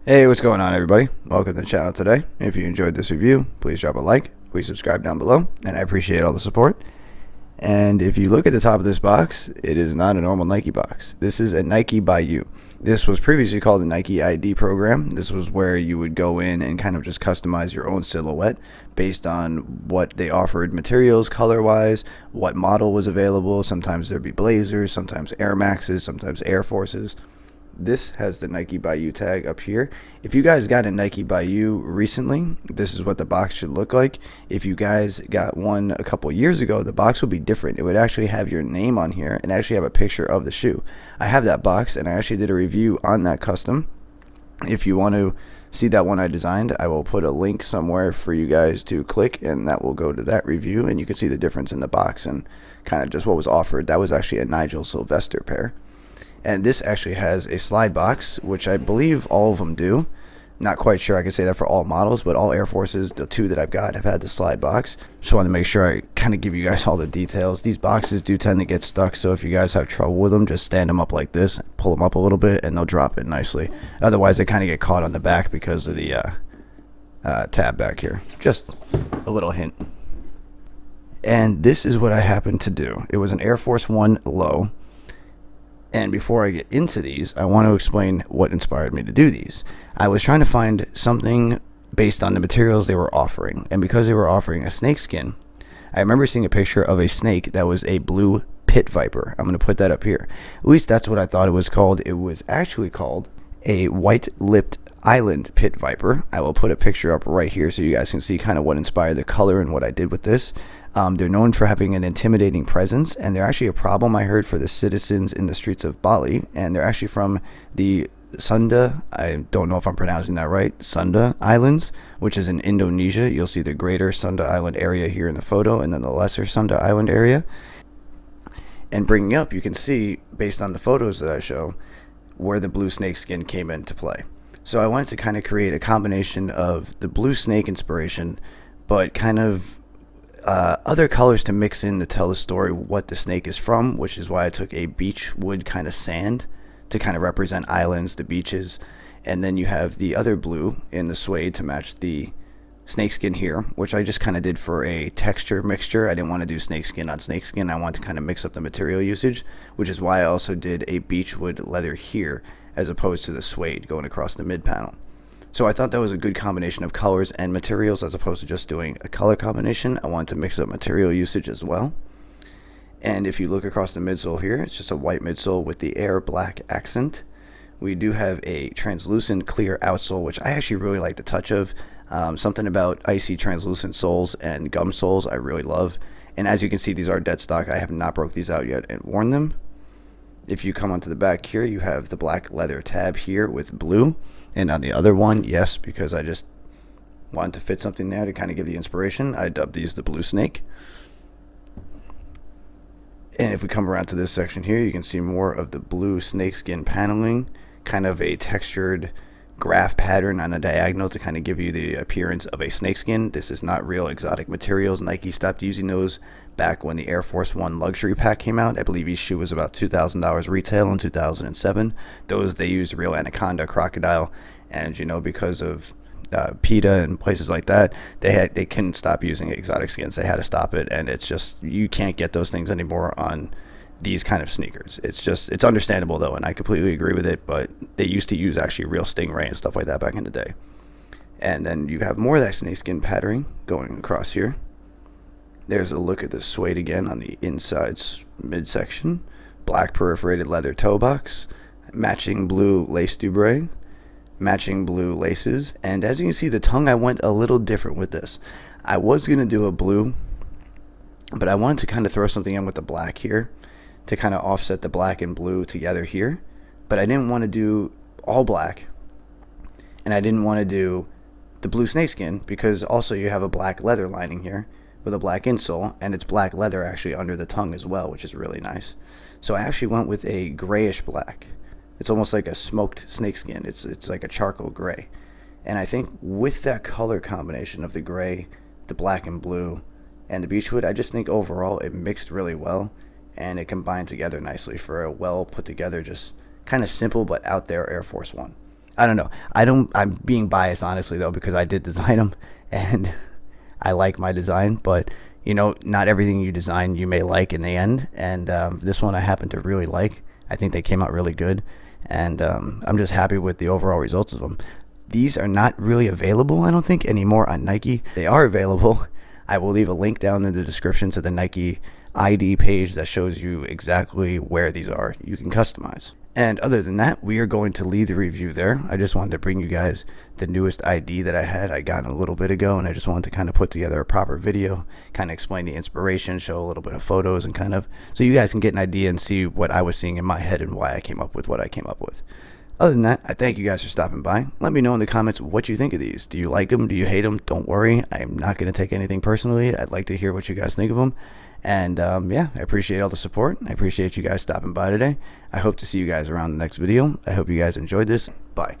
Hey, what's going on, everybody? Welcome to the channel today. If you enjoyed this review, please drop a like, please subscribe down below, and I appreciate all the support. And if you look at the top of this box, it is not a normal Nike box. This is a Nike by You. This was previously called the Nike ID program. This was where you would go in and kind of just customize your own silhouette based on what they offered materials, color-wise, what model was available. Sometimes there'd be Blazers, sometimes Air Maxes, sometimes Air Forces. This has the Nike by You tag up here. If you guys got a Nike by You recently, this is what the box should look like. If you guys got one a couple years ago, the box would be different. It would actually have your name on here and actually have a picture of the shoe. I have that box and I actually did a review on that custom. If you want to see that one I designed, I will put a link somewhere for you guys to click, and that will go to that review, and you can see the difference in the box and kind of just what was offered. That was actually a Nigel Sylvester pair. And this actually has a slide box, which I believe all of them do. Not quite sure I can say that for all models, but all Air Forces, the two that I've got, have had the slide box. Just wanted to make sure I kind of give you guys all the details. These boxes do tend to get stuck, so if you guys have trouble with them, just stand them up like this, pull them up a little bit, and they'll drop in nicely. Otherwise, they kind of get caught on the back because of the tab back here. Just a little hint. And this is what I happened to do. It was an Air Force One low. And before I get into these, I want to explain what inspired me to do these. I was trying to find something based on the materials they were offering. And because they were offering a snakeskin, I remember seeing a picture of a snake that was a blue pit viper. I'm going to put that up here. At least that's what I thought it was called. It was actually called a white-lipped island pit viper. I will put a picture up right here so you guys can see kind of what inspired the color and what I did with this. They're known for having an intimidating presence, and they're actually a problem I heard for the citizens in the streets of Bali, and they're actually from the Sunda, I don't know if I'm pronouncing that right, Sunda Islands, which is in Indonesia. You'll see the greater Sunda Island area here in the photo, and then the lesser Sunda Island area. And bringing up, you can see, based on the photos that I show, where the blue snake skin came into play. So I wanted to kind of create a combination of the blue snake inspiration, but kind of other colors to mix in to tell the story what the snake is from, which is why I took a beach wood kind of sand to kind of represent islands, the beaches, and then you have the other blue in the suede to match the snakeskin here, which I just kind of did for a texture mixture. I didn't want to do snakeskin on snakeskin. I wanted to kind of mix up the material usage, which is why I also did a beechwood leather here as opposed to the suede going across the mid panel. So I thought that was a good combination of colors and materials as opposed to just doing a color combination. I wanted to mix up material usage as well. And if you look across the midsole here, it's just a white midsole with the air black accent. We do have a translucent clear outsole, which I actually really like the touch of. Something about icy translucent soles and gum soles I really love. And as you can see, these are dead stock. I have not broke these out yet and worn them. If you come onto the back here, you have the black leather tab here with blue. And on the other one, yes, because I just wanted to fit something there to kind of give the inspiration, I dubbed these the blue snake. And if we come around to this section here, you can see more of the blue snakeskin paneling, kind of a textured graph pattern on a diagonal to kind of give you the appearance of a snakeskin. This is not real exotic materials. Nike stopped using those back when the Air Force One luxury pack came out. I believe each shoe was about $2,000 retail in 2007. Those, they used real anaconda, crocodile, and you know, because of PETA and places like that, they couldn't stop using exotic skins. They had to stop it, and it's just, you can't get those things anymore on these kind of sneakers. It's understandable though, and I completely agree with it, but they used to use actually real stingray and stuff like that back in the day. And then you have more of that snakeskin patterning going across here. There's a look at the suede again on the inside midsection. Black perforated leather toe box, matching blue lace dubray, matching blue laces, and as you can see, the tongue, I went a little different with this. I was going to do a blue, but I wanted to kind of throw something in with the black here to kind of offset the black and blue together here, but I didn't want to do all black, and I didn't want to do the blue snakeskin because also you have a black leather lining here with a black insole, and it's black leather actually under the tongue as well, which is really nice. So I actually went with a grayish black. It's almost like a smoked snakeskin. It's like a charcoal gray. And I think with that color combination of the gray, the black and blue, and the beechwood, I just think overall it mixed really well, and it combined together nicely for a well put together, just kind of simple but out there Air Force One. I don't know. I'm being biased, honestly, though, because I did design them, and I like my design. But not everything you design you may like in the end. And this one I happen to really like. I think they came out really good, and I'm just happy with the overall results of them. These are not really available, I don't think, anymore on Nike. They are available. I will leave a link down in the description to the Nike ID page that shows you exactly where these are. You can customize. And other than that, we are going to leave the review there. I just wanted to bring you guys the newest ID that I got a little bit ago, and I just wanted to kind of put together a proper video, kind of explain the inspiration, show a little bit of photos, and kind of so you guys can get an idea and see what I was seeing in my head and why I came up with what I came up with. Other than that, I thank you guys for stopping by. Let me know in the comments what you think of these. Do you like them? Do you hate them? Don't worry. I'm not going to take anything personally. I'd like to hear what you guys think of them. And yeah, I appreciate all the support. I appreciate you guys stopping by today. I hope to see you guys around the next video. I hope you guys enjoyed this. Bye.